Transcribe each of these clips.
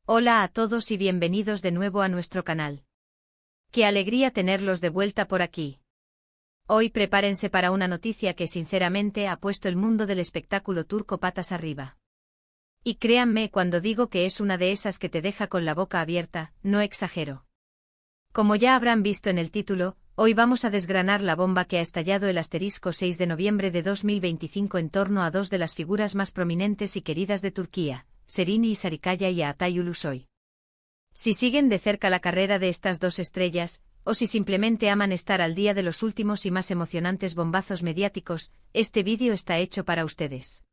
Hola a todos y bienvenidos de nuevo a nuestro canal. Qué alegría tenerlos de vuelta por aquí. Hoy prepárense para una noticia que sinceramente ha puesto el mundo del espectáculo turco patas arriba. Y créanme cuando digo que es una de esas que te deja con la boca abierta, no exagero. Como ya habrán visto en el título, hoy vamos a desgranar la bomba que ha estallado el asterisco 6 de noviembre de 2025 en torno a dos de las figuras más prominentes y queridas de Turquía, Sereni Sarıkaya y Altay Ulusoy. Si siguen de cerca la carrera de estas dos estrellas, o si simplemente aman estar al día de los últimos y más emocionantes bombazos mediáticos, este vídeo está hecho para ustedes.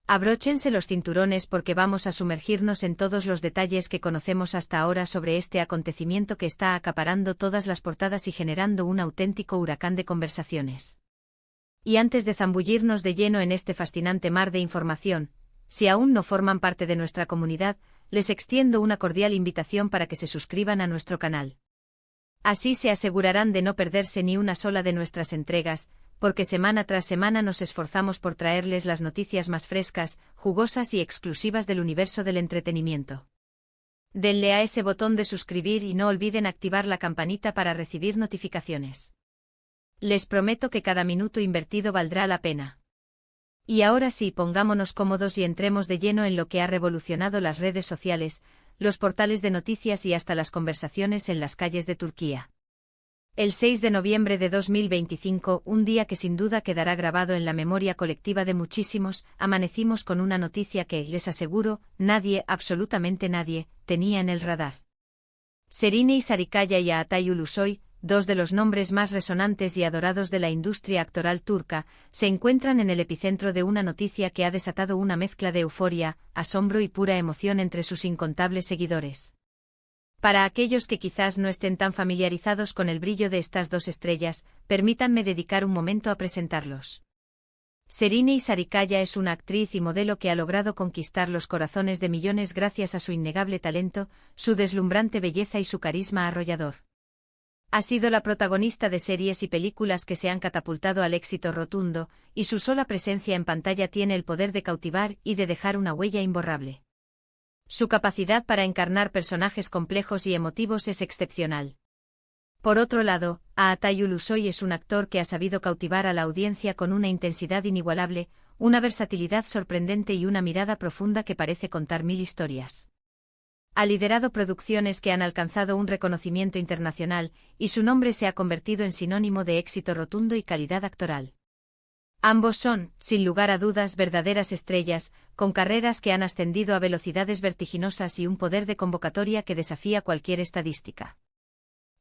Abróchense los cinturones porque vamos a sumergirnos en todos los detalles que conocemos hasta ahora sobre este acontecimiento que está acaparando todas las portadas y generando un auténtico huracán de conversaciones. Y antes de zambullirnos de lleno en este fascinante mar de información, si aún no forman parte de nuestra comunidad, les extiendo una cordial invitación para que se suscriban a nuestro canal. Así se asegurarán de no perderse ni una sola de nuestras entregas, porque semana tras semana nos esforzamos por traerles las noticias más frescas, jugosas y exclusivas del universo del entretenimiento. Denle a ese botón de suscribir y no olviden activar la campanita para recibir notificaciones. Les prometo que cada minuto invertido valdrá la pena. Y ahora sí, pongámonos cómodos y entremos de lleno en lo que ha revolucionado las redes sociales, los portales de noticias y hasta las conversaciones en las calles de Turquía. El 6 de noviembre de 2025, un día que sin duda quedará grabado en la memoria colectiva de muchísimos, amanecimos con una noticia que, les aseguro, nadie, absolutamente nadie, tenía en el radar. Sereni Sarıkaya y Altay Ulusoy, dos de los nombres más resonantes y adorados de la industria actoral turca, se encuentran en el epicentro de una noticia que ha desatado una mezcla de euforia, asombro y pura emoción entre sus incontables seguidores. Para aquellos que quizás no estén tan familiarizados con el brillo de estas dos estrellas, permítanme dedicar un momento a presentarlos. Sereni Sarıkaya es una actriz y modelo que ha logrado conquistar los corazones de millones gracias a su innegable talento, su deslumbrante belleza y su carisma arrollador. Ha sido la protagonista de series y películas que se han catapultado al éxito rotundo, y su sola presencia en pantalla tiene el poder de cautivar y de dejar una huella imborrable. Su capacidad para encarnar personajes complejos y emotivos es excepcional. Por otro lado, Altay Ulusoy es un actor que ha sabido cautivar a la audiencia con una intensidad inigualable, una versatilidad sorprendente y una mirada profunda que parece contar mil historias. Ha liderado producciones que han alcanzado un reconocimiento internacional, y su nombre se ha convertido en sinónimo de éxito rotundo y calidad actoral. Ambos son, sin lugar a dudas, verdaderas estrellas, con carreras que han ascendido a velocidades vertiginosas y un poder de convocatoria que desafía cualquier estadística.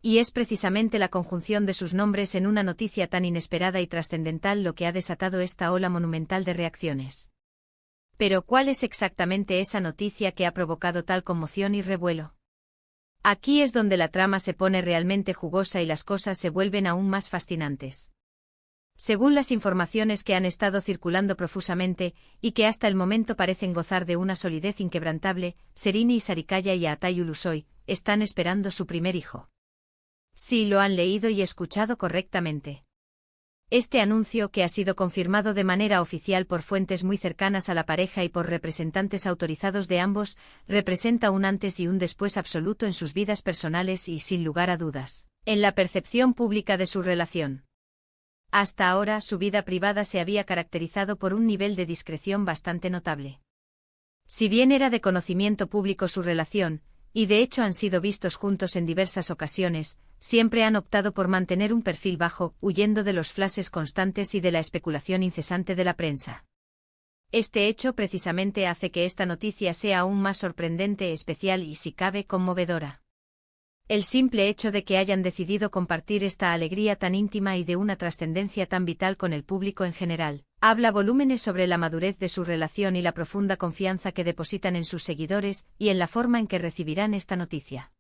Y es precisamente la conjunción de sus nombres en una noticia tan inesperada y trascendental lo que ha desatado esta ola monumental de reacciones. Pero ¿cuál es exactamente esa noticia que ha provocado tal conmoción y revuelo? Aquí es donde la trama se pone realmente jugosa y las cosas se vuelven aún más fascinantes. Según las informaciones que han estado circulando profusamente, y que hasta el momento parecen gozar de una solidez inquebrantable, Sereni Sarıkaya y Altay Ulusoy están esperando su primer hijo. Sí, lo han leído y escuchado correctamente. Este anuncio, que ha sido confirmado de manera oficial por fuentes muy cercanas a la pareja y por representantes autorizados de ambos, representa un antes y un después absoluto en sus vidas personales y, sin lugar a dudas, en la percepción pública de su relación. Hasta ahora, su vida privada se había caracterizado por un nivel de discreción bastante notable. Si bien era de conocimiento público su relación, y de hecho han sido vistos juntos en diversas ocasiones, siempre han optado por mantener un perfil bajo, huyendo de los flashes constantes y de la especulación incesante de la prensa. Este hecho precisamente hace que esta noticia sea aún más sorprendente, especial y, si cabe, conmovedora. El simple hecho de que hayan decidido compartir esta alegría tan íntima y de una trascendencia tan vital con el público en general, habla volúmenes sobre la madurez de su relación y la profunda confianza que depositan en sus seguidores y en la forma en que recibirán esta noticia.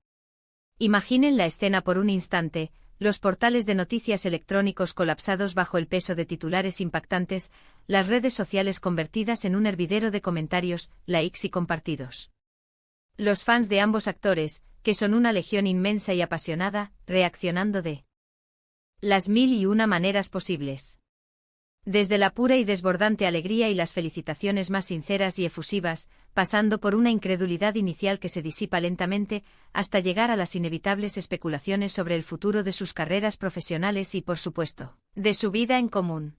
Imaginen la escena por un instante, los portales de noticias electrónicos colapsados bajo el peso de titulares impactantes, las redes sociales convertidas en un hervidero de comentarios, likes y compartidos. Los fans de ambos actores, que son una legión inmensa y apasionada, reaccionando de las mil y una maneras posibles. Desde la pura y desbordante alegría y las felicitaciones más sinceras y efusivas, pasando por una incredulidad inicial que se disipa lentamente, hasta llegar a las inevitables especulaciones sobre el futuro de sus carreras profesionales y, por supuesto, de su vida en común.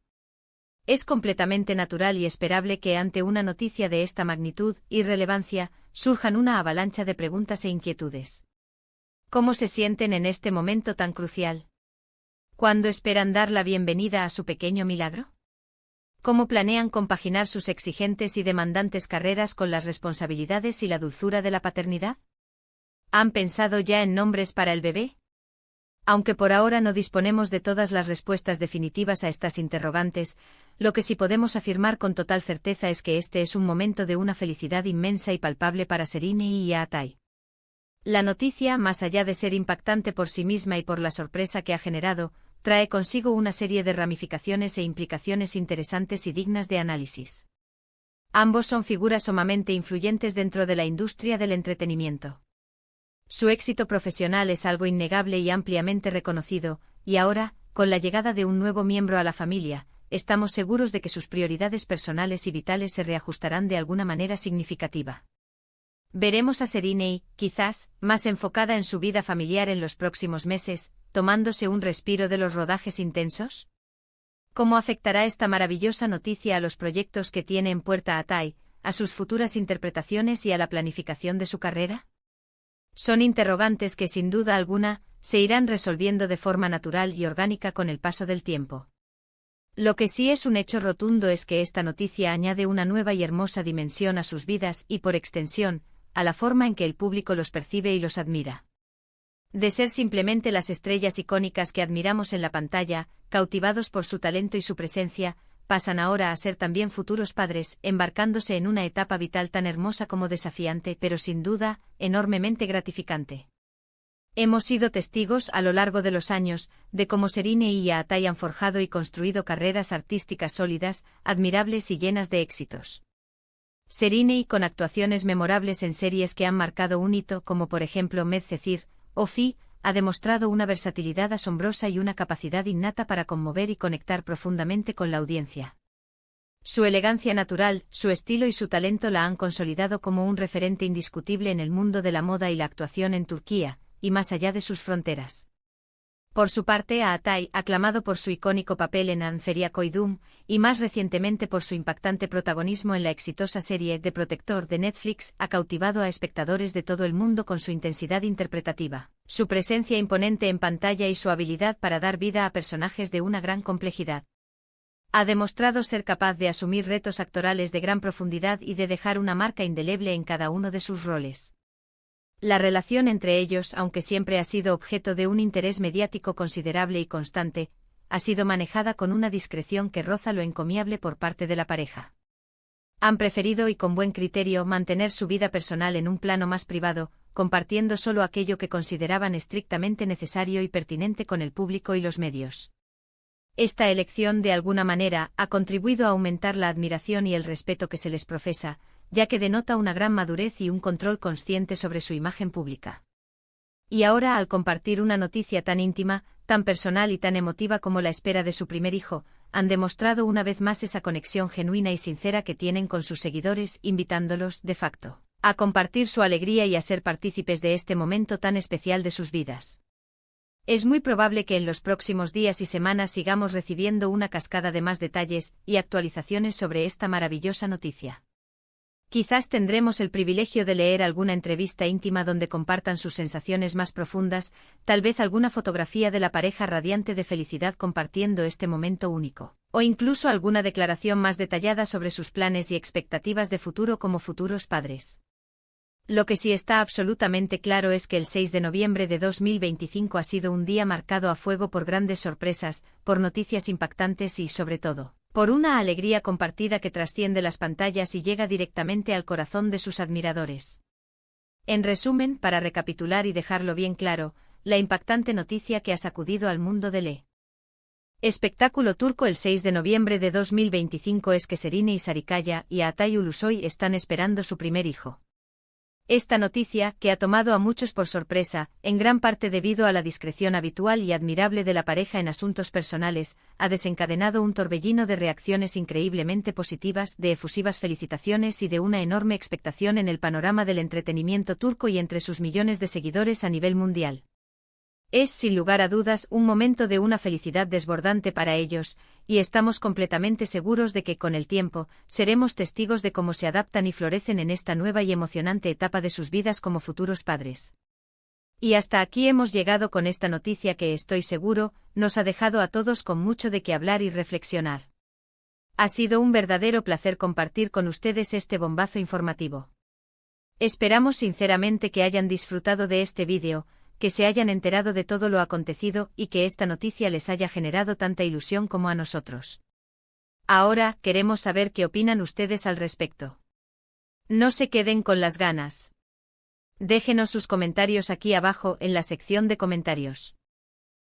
Es completamente natural y esperable que ante una noticia de esta magnitud y relevancia, surjan una avalancha de preguntas e inquietudes. ¿Cómo se sienten en este momento tan crucial? ¿Cuándo esperan dar la bienvenida a su pequeño milagro? ¿Cómo planean compaginar sus exigentes y demandantes carreras con las responsabilidades y la dulzura de la paternidad? ¿Han pensado ya en nombres para el bebé? Aunque por ahora no disponemos de todas las respuestas definitivas a estas interrogantes, lo que sí podemos afirmar con total certeza es que este es un momento de una felicidad inmensa y palpable para Serine y Atai. La noticia, más allá de ser impactante por sí misma y por la sorpresa que ha generado, trae consigo una serie de ramificaciones e implicaciones interesantes y dignas de análisis. Ambos son figuras sumamente influyentes dentro de la industria del entretenimiento. Su éxito profesional es algo innegable y ampliamente reconocido, y ahora, con la llegada de un nuevo miembro a la familia, estamos seguros de que sus prioridades personales y vitales se reajustarán de alguna manera significativa. Veremos a Serine, quizás, más enfocada en su vida familiar en los próximos meses, tomándose un respiro de los rodajes intensos. ¿Cómo afectará esta maravillosa noticia a los proyectos que tiene en puerta Atai, a sus futuras interpretaciones y a la planificación de su carrera? Son interrogantes que sin duda alguna, se irán resolviendo de forma natural y orgánica con el paso del tiempo. Lo que sí es un hecho rotundo es que esta noticia añade una nueva y hermosa dimensión a sus vidas y, por extensión, a la forma en que el público los percibe y los admira. De ser simplemente las estrellas icónicas que admiramos en la pantalla, cautivados por su talento y su presencia, pasan ahora a ser también futuros padres, embarcándose en una etapa vital tan hermosa como desafiante, pero sin duda, enormemente gratificante. Hemos sido testigos, a lo largo de los años, de cómo Serine y Atai han forjado y construido carreras artísticas sólidas, admirables y llenas de éxitos. Serine con actuaciones memorables en series que han marcado un hito, como por ejemplo Medcezir o Fi, ha demostrado una versatilidad asombrosa y una capacidad innata para conmover y conectar profundamente con la audiencia. Su elegancia natural, su estilo y su talento la han consolidado como un referente indiscutible en el mundo de la moda y la actuación en Turquía, y más allá de sus fronteras. Por su parte, Atai, aclamado por su icónico papel en Anferia Koydum, y más recientemente por su impactante protagonismo en la exitosa serie The Protector de Netflix, ha cautivado a espectadores de todo el mundo con su intensidad interpretativa, su presencia imponente en pantalla y su habilidad para dar vida a personajes de una gran complejidad. Ha demostrado ser capaz de asumir retos actorales de gran profundidad y de dejar una marca indeleble en cada uno de sus roles. La relación entre ellos, aunque siempre ha sido objeto de un interés mediático considerable y constante, ha sido manejada con una discreción que roza lo encomiable por parte de la pareja. Han preferido y con buen criterio mantener su vida personal en un plano más privado, compartiendo solo aquello que consideraban estrictamente necesario y pertinente con el público y los medios. Esta elección, de alguna manera, ha contribuido a aumentar la admiración y el respeto que se les profesa, ya que denota una gran madurez y un control consciente sobre su imagen pública. Y ahora, al compartir una noticia tan íntima, tan personal y tan emotiva como la espera de su primer hijo, han demostrado una vez más esa conexión genuina y sincera que tienen con sus seguidores, invitándolos, de facto, a compartir su alegría y a ser partícipes de este momento tan especial de sus vidas. Es muy probable que en los próximos días y semanas sigamos recibiendo una cascada de más detalles y actualizaciones sobre esta maravillosa noticia. Quizás tendremos el privilegio de leer alguna entrevista íntima donde compartan sus sensaciones más profundas, tal vez alguna fotografía de la pareja radiante de felicidad compartiendo este momento único, o incluso alguna declaración más detallada sobre sus planes y expectativas de futuro como futuros padres. Lo que sí está absolutamente claro es que el 6 de noviembre de 2025 ha sido un día marcado a fuego por grandes sorpresas, por noticias impactantes y, sobre todo, por una alegría compartida que trasciende las pantallas y llega directamente al corazón de sus admiradores. En resumen, para recapitular y dejarlo bien claro, la impactante noticia que ha sacudido al mundo del espectáculo turco el 6 de noviembre de 2025 es que Serine Sarıkaya y Atay Ulusoy están esperando su primer hijo. Esta noticia, que ha tomado a muchos por sorpresa, en gran parte debido a la discreción habitual y admirable de la pareja en asuntos personales, ha desencadenado un torbellino de reacciones increíblemente positivas, de efusivas felicitaciones y de una enorme expectación en el panorama del entretenimiento turco y entre sus millones de seguidores a nivel mundial. Es, sin lugar a dudas, un momento de una felicidad desbordante para ellos, y estamos completamente seguros de que con el tiempo, seremos testigos de cómo se adaptan y florecen en esta nueva y emocionante etapa de sus vidas como futuros padres. Y hasta aquí hemos llegado con esta noticia que, estoy seguro, nos ha dejado a todos con mucho de qué hablar y reflexionar. Ha sido un verdadero placer compartir con ustedes este bombazo informativo. Esperamos sinceramente que hayan disfrutado de este vídeo, que se hayan enterado de todo lo acontecido y que esta noticia les haya generado tanta ilusión como a nosotros. Ahora, queremos saber qué opinan ustedes al respecto. No se queden con las ganas. Déjenos sus comentarios aquí abajo en la sección de comentarios.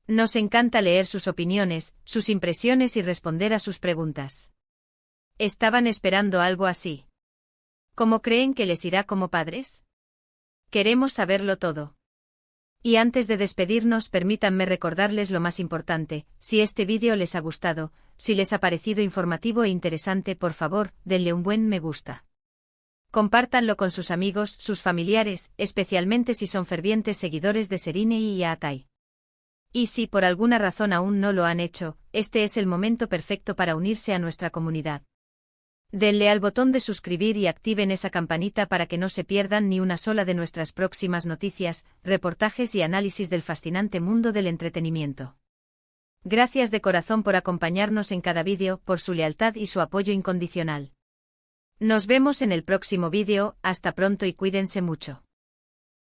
Nos encanta leer sus opiniones, sus impresiones y responder a sus preguntas. ¿Estaban esperando algo así? ¿Cómo creen que les irá como padres? Queremos saberlo todo. Y antes de despedirnos, permítanme recordarles lo más importante: si este vídeo les ha gustado, si les ha parecido informativo e interesante, por favor, denle un buen me gusta. Compártanlo con sus amigos, sus familiares, especialmente si son fervientes seguidores de Serine y Atay. Y si por alguna razón aún no lo han hecho, este es el momento perfecto para unirse a nuestra comunidad. Denle al botón de suscribir y activen esa campanita para que no se pierdan ni una sola de nuestras próximas noticias, reportajes y análisis del fascinante mundo del entretenimiento. Gracias de corazón por acompañarnos en cada vídeo, por su lealtad y su apoyo incondicional. Nos vemos en el próximo vídeo, hasta pronto y cuídense mucho.